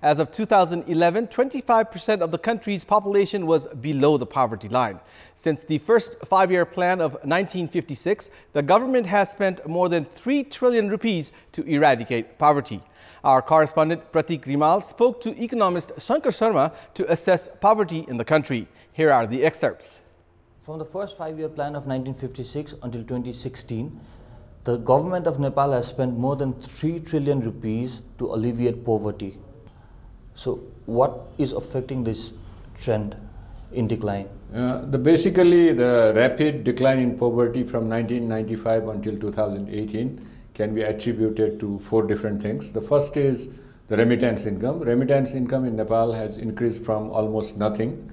As of 2011, 25% of the country's population was below the poverty line. Since the first five-year plan of 1956, the government has spent more than 3 trillion rupees to eradicate poverty. Our correspondent Pratik Rimal spoke to economist Shankar Sharma to assess poverty in the country. Here are the excerpts. From the first five-year plan of 1956 until 2016, the government of Nepal has spent more than 3 trillion rupees to alleviate poverty. So what is affecting this trend in decline? Basically, the rapid decline in poverty from 1995 until 2018 can be attributed to 4 different things. The first is the remittance income. Remittance income in Nepal has increased from almost nothing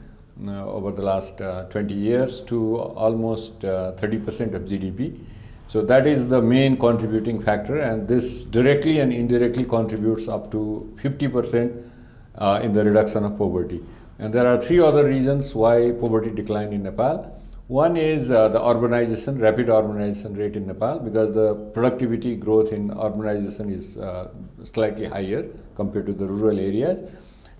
over the last 20 years to almost 30% of GDP. So that is the main contributing factor, and this directly and indirectly contributes up to 50% in the reduction of poverty. And there are 3 other reasons why poverty declined in Nepal. One is the urbanization, rapid urbanization rate in Nepal, because the productivity growth in urbanization is slightly higher compared to the rural areas.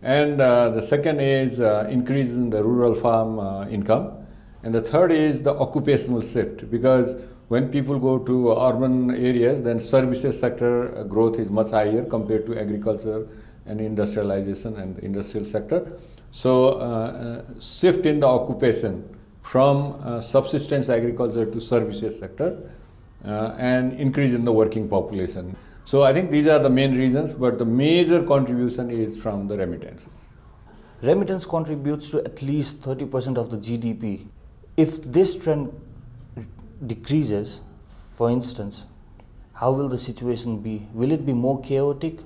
And the second is increase in the rural farm income. And the third is the occupational shift, because when people go to urban areas, then services sector growth is much higher compared to agriculture and industrialization and the industrial sector. So shift in the occupation from subsistence agriculture to services sector and increase in the working population. So I think these are the main reasons, but the major contribution is from the remittances. Remittance contributes to at least 30% of the GDP. If this trend decreases, for instance, how will the situation be? Will it be more chaotic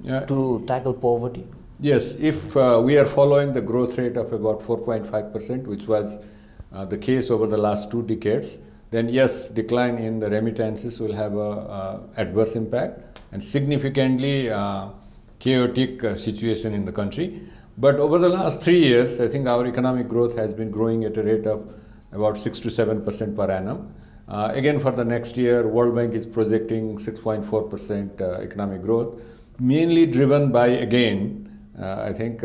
to tackle poverty? Yes, if we are following the growth rate of about 4.5%, which was the case over the last 2 decades, then yes, decline in the remittances will have a adverse impact and significantly chaotic situation in the country. But over the last 3 years, I think our economic growth has been growing at a rate of about 6 to 7% per annum. Again, for the next year, World Bank is projecting 6.4% economic growth, mainly driven by, again, I think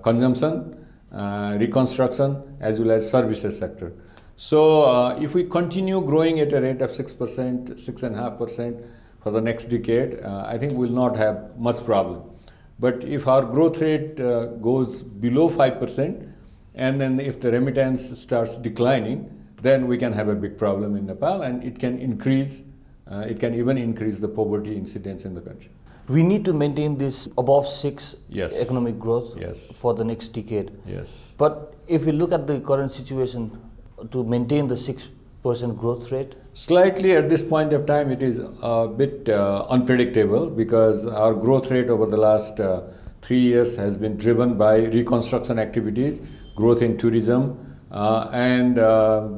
consumption, reconstruction, as well as services sector. So if we continue growing at a rate of 6%, 6.5% for the next decade, I think we'll not have much problem. But if our growth rate goes below 5%, and then if the remittance starts declining, then we can have a big problem in Nepal, and it can increase, it can even increase the poverty incidence in the country. We need to maintain this above 6 yes. economic growth yes. for the next decade. Yes. But if we look at the current situation, to maintain the 6% growth rate? Slightly at this point of time, it is a bit unpredictable, because our growth rate over the last 3 years has been driven by reconstruction activities, growth in tourism, and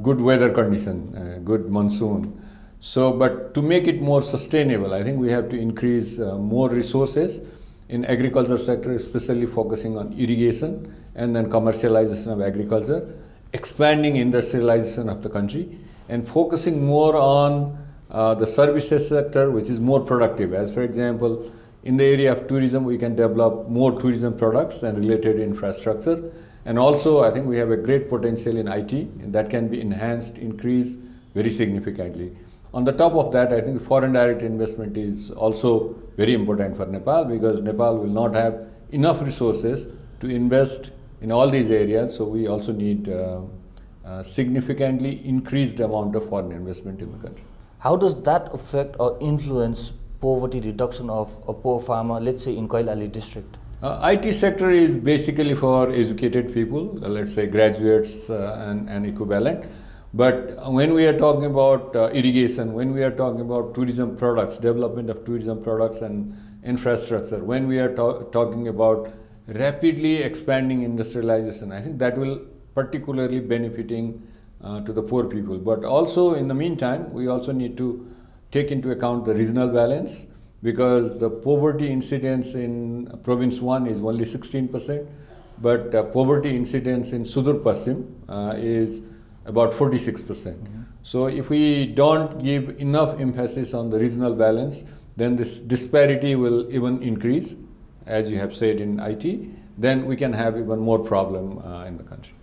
good weather condition, good monsoon. So, but to make it more sustainable, I think we have to increase more resources in agriculture sector, especially focusing on irrigation and then commercialization of agriculture, expanding industrialization of the country, and focusing more on the services sector, which is more productive. As for example, in the area of tourism, we can develop more tourism products and related infrastructure. And also, I think we have a great potential in IT, and that can be enhanced, increased very significantly. On the top of that, I think foreign direct investment is also very important for Nepal, because Nepal will not have enough resources to invest in all these areas. So we also need significantly increased amount of foreign investment in the country. How does that affect or influence poverty reduction of a poor farmer, let's say in Koilali district? IT sector is basically for educated people, let's say graduates and equivalent. But when we are talking about irrigation, when we are talking about tourism products, development of tourism products and infrastructure, when we are talking about rapidly expanding industrialization, I think that will particularly benefiting to the poor people. But also in the meantime, we also need to take into account the regional balance, because the poverty incidence in province 1 is only 16%, but poverty incidence in Sudur Paschim is about 46%. So if we don't give enough emphasis on the regional balance, then this disparity will even increase, as you have said in IT, then we can have even more problem in the country.